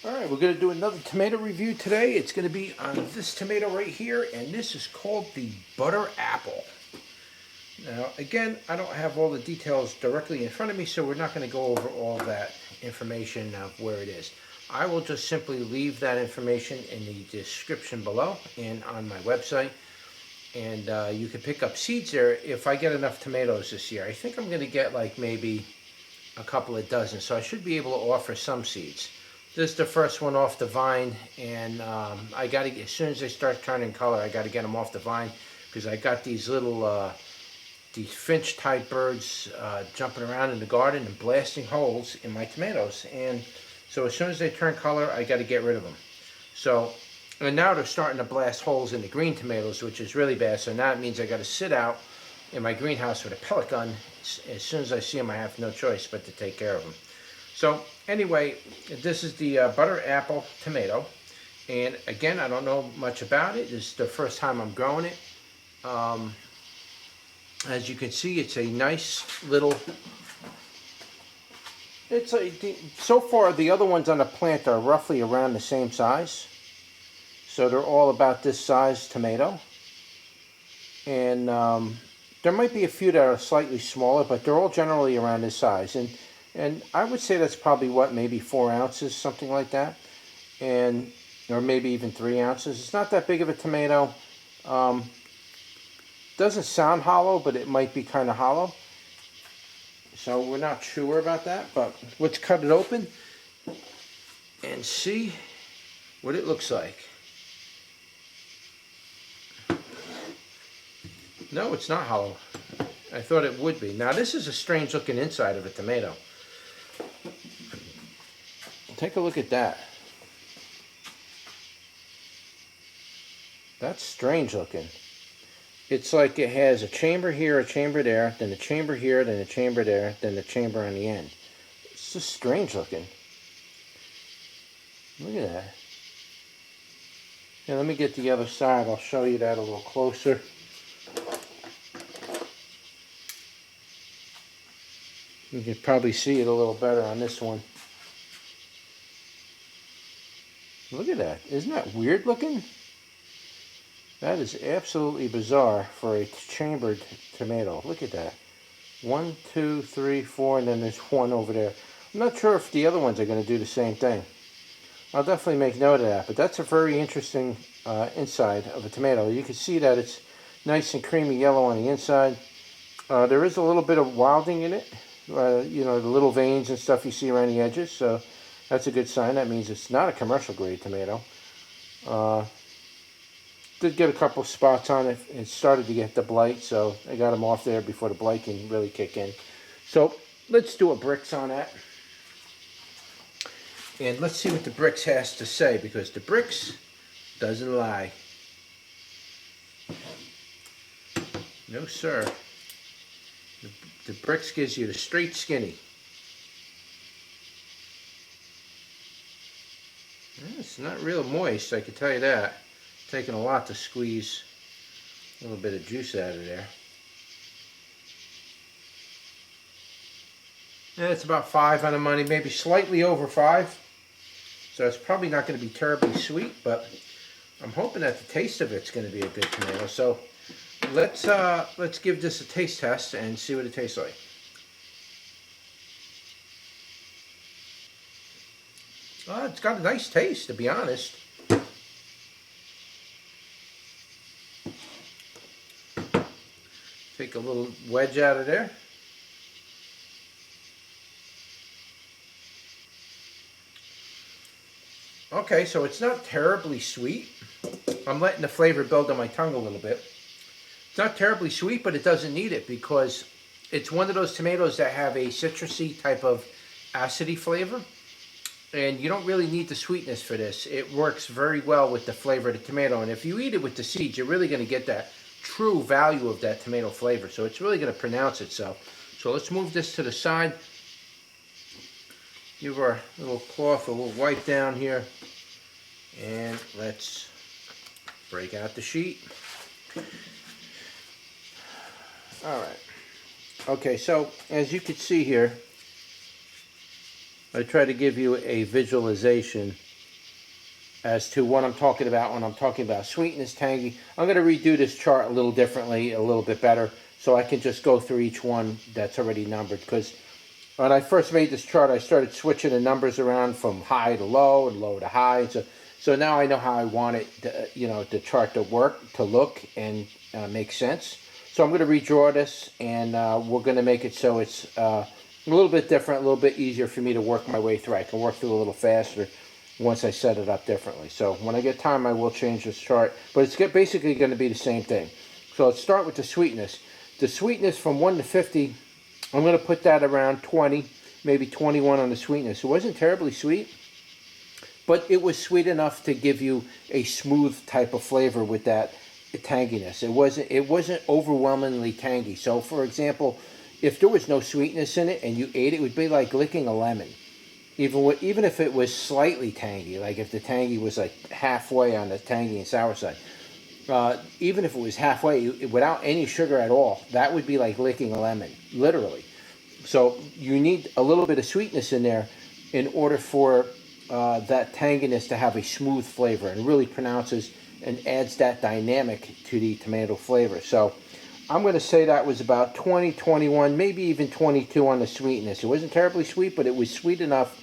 Alright, we're going to do another tomato review today. It's going to be on this tomato right here, and this is called the butter apple. Now, again, I don't have all the details directly in front of me, so we're not going to go over all that information of where it is. I will just simply leave that information in the description below and on my website. And you can pick up seeds there if I get enough tomatoes this year. I think I'm going to get like maybe a couple of dozen, so I should be able to offer some seeds. This is the first one off the vine, and I got to, as soon as they start turning color, I got to get them off the vine because I got these little, these finch type birds jumping around in the garden and blasting holes in my tomatoes. And so as soon as they turn color, I got to get rid of them. So, and now they're starting to blast holes in the green tomatoes, which is really bad. So now it means I got to sit out in my greenhouse with a pellet gun. As soon as I see them, I have no choice but to take care of them. So anyway, this is the butter apple tomato, and again, I don't know much about it. This is the first time I'm growing it. As you can see, it's a nice little, it's a, so far the other ones on the plant are roughly around the same size. So they're all about this size tomato. And there might be a few that are slightly smaller, but they're all generally around this size. And I would say that's probably what, maybe 4 ounces, something like that, and or maybe even 3 ounces. It's not that big of a tomato. Doesn't sound hollow, but it might be kind of hollow. So we're not sure about that, but let's cut it open and see what it looks like. No, it's not hollow. I thought it would be. Now this is a strange looking inside of a tomato. Take a look at that. That's strange looking. It's like it has a chamber here, a chamber there, then a chamber here, then a chamber there, then the chamber on the end. It's just strange looking. Look at that. Yeah, let me get the other side. I'll show you that a little closer. You can probably see it a little better on this one. Look at that. Isn't that weird looking? That is absolutely bizarre for a chambered tomato. Look at that. 1, 2, 3, 4, and then there's one over there. I'm not sure if the other ones are going to do the same thing. I'll definitely make note of that, but that's a very interesting inside of a tomato. You can see that it's nice and creamy yellow on the inside. There is a little bit of wilding in it. You know, the little veins and stuff you see around the edges, so that's a good sign. That means it's not a commercial grade tomato. Did get a couple spots on it. It started to get the blight, so I got them off there before the blight can really kick in. So let's do a bricks on that. And let's see what the bricks has to say, because the bricks doesn't lie. No, sir. The bricks gives you the straight skinny. It's not real moist, I can tell you that. Taking a lot to squeeze a little bit of juice out of there. And it's about 5 on the money, maybe slightly over 5. So it's probably not going to be terribly sweet, but I'm hoping that the taste of it's going to be a good tomato. So let's give this a taste test and see what it tastes like. It's got a nice taste, to be honest. Take a little wedge out of there. Okay, so it's not terribly sweet. I'm letting the flavor build on my tongue a little bit. It's not terribly sweet, but it doesn't need it because it's one of those tomatoes that have a citrusy type of acidy flavor. And you don't really need the sweetness for this. It works very well with the flavor of the tomato. And if you eat it with the seeds, you're really going to get that true value of that tomato flavor. So it's really going to pronounce itself. So let's move this to the side. Give our little cloth a little wipe down here. And let's break out the sheet. Alright. Okay, so as you can see here, I try to give you a visualization as to what I'm talking about when I'm talking about sweetness, tangy. I'm going to redo this chart a little differently, a little bit better, so I can just go through each one that's already numbered. Because when I first made this chart, I started switching the numbers around from high to low and low to high. So now I know how I want it, the chart to work, to look, and make sense. So I'm going to redraw this, and we're going to make it so it's a little bit different, a little bit easier for me to work my way through. I can work through a little faster once I set it up differently. So when I get time, I will change this chart, but it's basically going to be the same thing. So let's start with the sweetness. The sweetness from 1 to 50, I'm going to put that around 20, maybe 21 on the sweetness. It wasn't terribly sweet, but it was sweet enough to give you a smooth type of flavor with that tanginess. It wasn't overwhelmingly tangy. So for example, if there was no sweetness in it and you ate it, it would be like licking a lemon. Even if it was slightly tangy, like if the tangy was like halfway on the tangy and sour side, even if it was halfway, without any sugar at all, that would be like licking a lemon, literally. So you need a little bit of sweetness in there in order for that tanginess to have a smooth flavor, and really pronounces and adds that dynamic to the tomato flavor. So I'm going to say that was about 20, 21, maybe even 22 on the sweetness. It wasn't terribly sweet, but it was sweet enough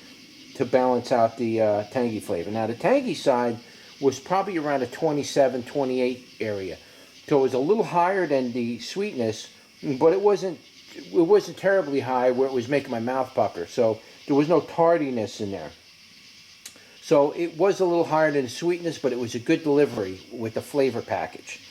to balance out the tangy flavor. Now the tangy side was probably around a 27, 28 area. So it was a little higher than the sweetness, but it wasn't terribly high where it was making my mouth pucker. So there was no tardiness in there. So it was a little higher than the sweetness, but it was a good delivery with the flavor package.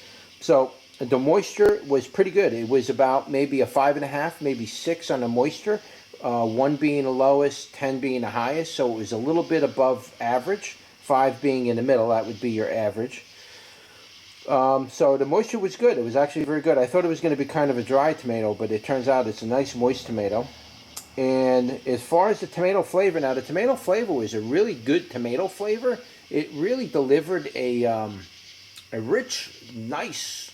So the moisture was pretty good. It was about maybe a 5.5, maybe 6 on the moisture. 1 being the lowest, 10 being the highest. So it was a little bit above average. 5 being in the middle, that would be your average. So the moisture was good. It was actually very good. I thought it was going to be kind of a dry tomato, but it turns out it's a nice moist tomato. And as far as the tomato flavor, now the tomato flavor was a really good tomato flavor. It really delivered a rich, nice,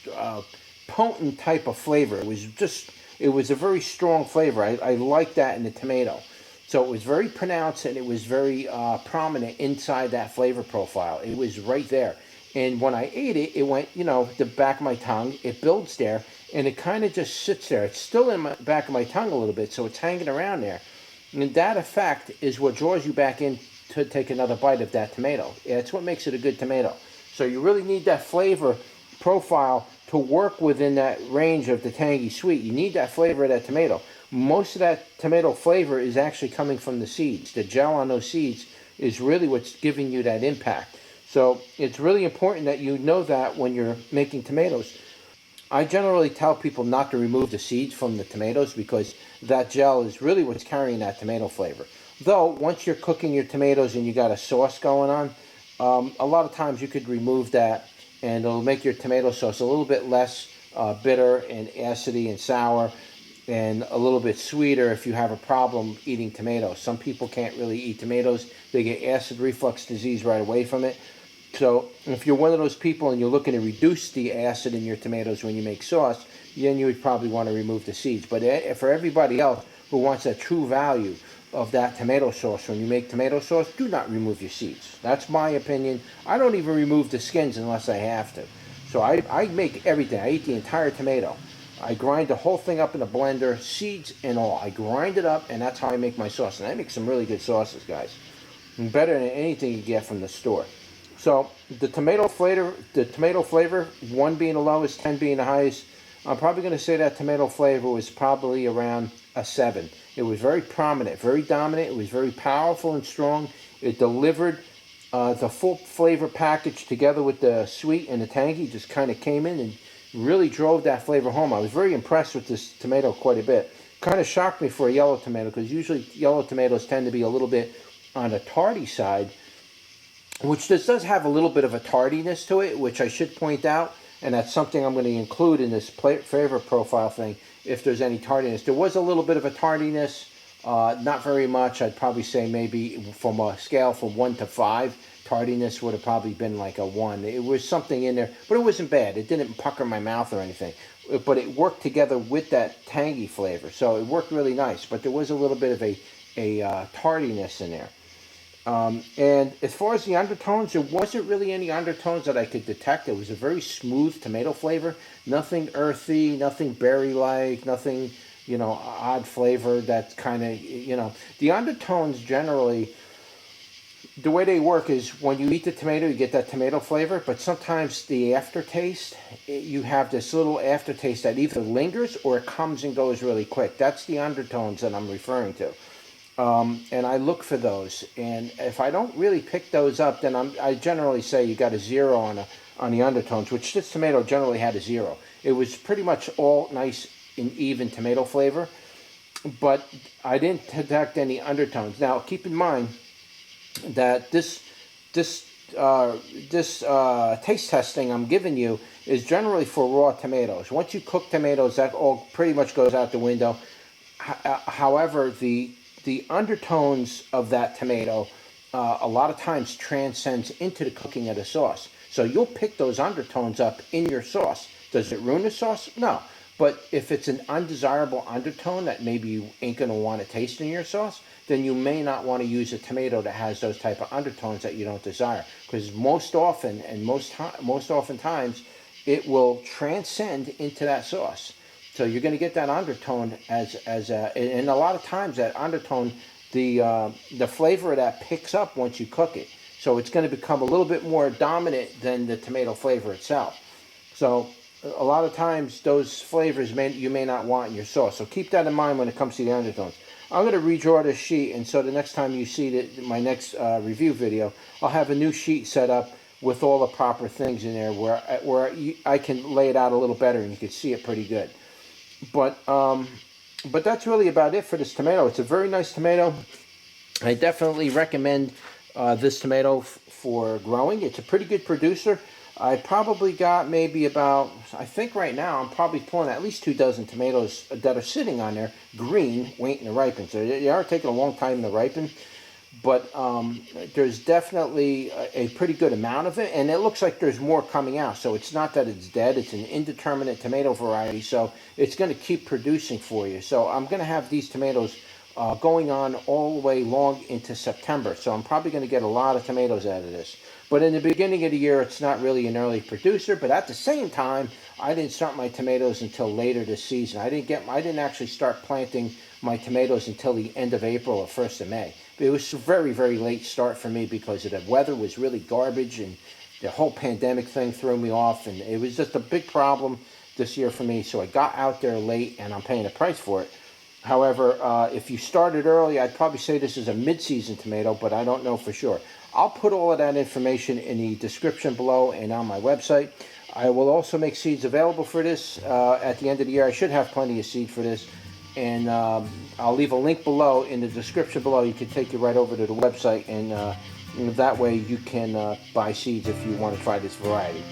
potent type of flavor. It was a very strong flavor. I like that in the tomato. So it was very pronounced, and it was very prominent inside that flavor profile. It was right there. And when I ate it, it went, the back of my tongue. It builds there, and it kind of just sits there. It's still in the back of my tongue a little bit, so it's hanging around there. And that effect is what draws you back in to take another bite of that tomato. It's what makes it a good tomato. So you really need that flavor profile to work within that range of the tangy sweet. You need that flavor of that tomato. Most of that tomato flavor is actually coming from the seeds. The gel on those seeds is really what's giving you that impact. So it's really important that you know that when you're making tomatoes. I generally tell people not to remove the seeds from the tomatoes because that gel is really what's carrying that tomato flavor. Though, once you're cooking your tomatoes and you got a sauce going on, a lot of times you could remove that and it'll make your tomato sauce a little bit less bitter and acidy and sour, and a little bit sweeter if you have a problem eating tomatoes. Some people can't really eat tomatoes. They get acid reflux disease right away from it. So if you're one of those people and you're looking to reduce the acid in your tomatoes when you make sauce, then you would probably want to remove the seeds. But for everybody else who wants that true value of that tomato sauce, when you make tomato sauce, do not remove your seeds. That's my opinion. I don't even remove the skins unless I have to. So I make everything. I eat the entire tomato. I grind the whole thing up in a blender, seeds and all. I grind it up, and that's how I make my sauce. And I make some really good sauces, guys. Better than anything you get from the store. So the tomato flavor, 1 being the lowest, 10 being the highest, I'm probably going to say that tomato flavor was probably around a 7. It was very prominent, very dominant. It was very powerful and strong. It delivered the full flavor package together with the sweet and the tangy. Just kind of came in and really drove that flavor home. I was very impressed with this tomato quite a bit. Kind of shocked me for a yellow tomato because usually yellow tomatoes tend to be a little bit on the tardy side, which this does have a little bit of a tardiness to it, which I should point out, and that's something I'm going to include in this flavor profile thing, if there's any tardiness. There was a little bit of a tardiness, not very much. I'd probably say maybe from a scale from 1 to 5, tardiness would have probably been like a 1. It was something in there, but it wasn't bad. It didn't pucker my mouth or anything, but it worked together with that tangy flavor, so it worked really nice, but there was a little bit of a tardiness in there. And as far as the undertones, there wasn't really any undertones that I could detect. It was a very smooth tomato flavor. Nothing earthy, nothing berry-like, nothing, odd flavor that kind of, The undertones generally, the way they work is when you eat the tomato, you get that tomato flavor, but sometimes the aftertaste, you have this little aftertaste that either lingers or it comes and goes really quick. That's the undertones that I'm referring to. And I look for those, and if I don't really pick those up, then I generally say you got a 0 on the undertones, which this tomato generally had a 0. It was pretty much all nice and even tomato flavor, but I didn't detect any undertones. Now, keep in mind that this taste testing I'm giving you is generally for raw tomatoes. Once you cook tomatoes, that all pretty much goes out the window. However, the undertones of that tomato a lot of times transcends into the cooking of the sauce. So you'll pick those undertones up in your sauce. Does it ruin the sauce? No. But if it's an undesirable undertone that maybe you ain't going to want to taste in your sauce, then you may not want to use a tomato that has those type of undertones that you don't desire. Because most often, and most oftentimes, it will transcend into that sauce. So you're going to get that undertone and a lot of times that undertone, the flavor of that picks up once you cook it. So it's going to become a little bit more dominant than the tomato flavor itself. So a lot of times those flavors you may not want in your sauce. So keep that in mind when it comes to the undertones. I'm going to redraw this sheet, and so the next time you see my next review video, I'll have a new sheet set up with all the proper things in there where I can lay it out a little better and you can see it pretty good. But that's really about it for this tomato. It's a very nice tomato. I definitely recommend this tomato for growing. It's a pretty good producer. I probably got maybe about, I think right now I'm probably pulling at least 2 dozen tomatoes that are sitting on there, green, waiting to ripen. So they are taking a long time to ripen, but there's definitely a pretty good amount of it, and it looks like there's more coming out. So it's not that it's dead. It's an indeterminate tomato variety, so it's going to keep producing for you. So I'm going to have these tomatoes going on all the way long into September. So I'm probably going to get a lot of tomatoes out of this. But in the beginning of the year, it's not really an early producer. But at the same time, I didn't start my tomatoes until later this season. I didn't actually start planting my tomatoes until the end of April or 1st of May. But it was a very, very late start for me because the weather was really garbage and the whole pandemic thing threw me off. And it was just a big problem this year for me. So I got out there late and I'm paying a price for it. However, if you started early, I'd probably say this is a mid-season tomato, but I don't know for sure. I'll put all of that information in the description below and on my website. I will also make seeds available for this at the end of the year. I should have plenty of seed for this. And I'll leave a link below in the description below. You can take you right over to the website, and that way you can buy seeds if you want to try this variety.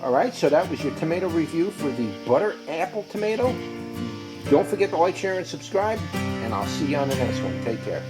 All right, so that was your tomato review for the butter apple tomato. Don't forget to like, share, and subscribe, and I'll see you on the next one. Take care.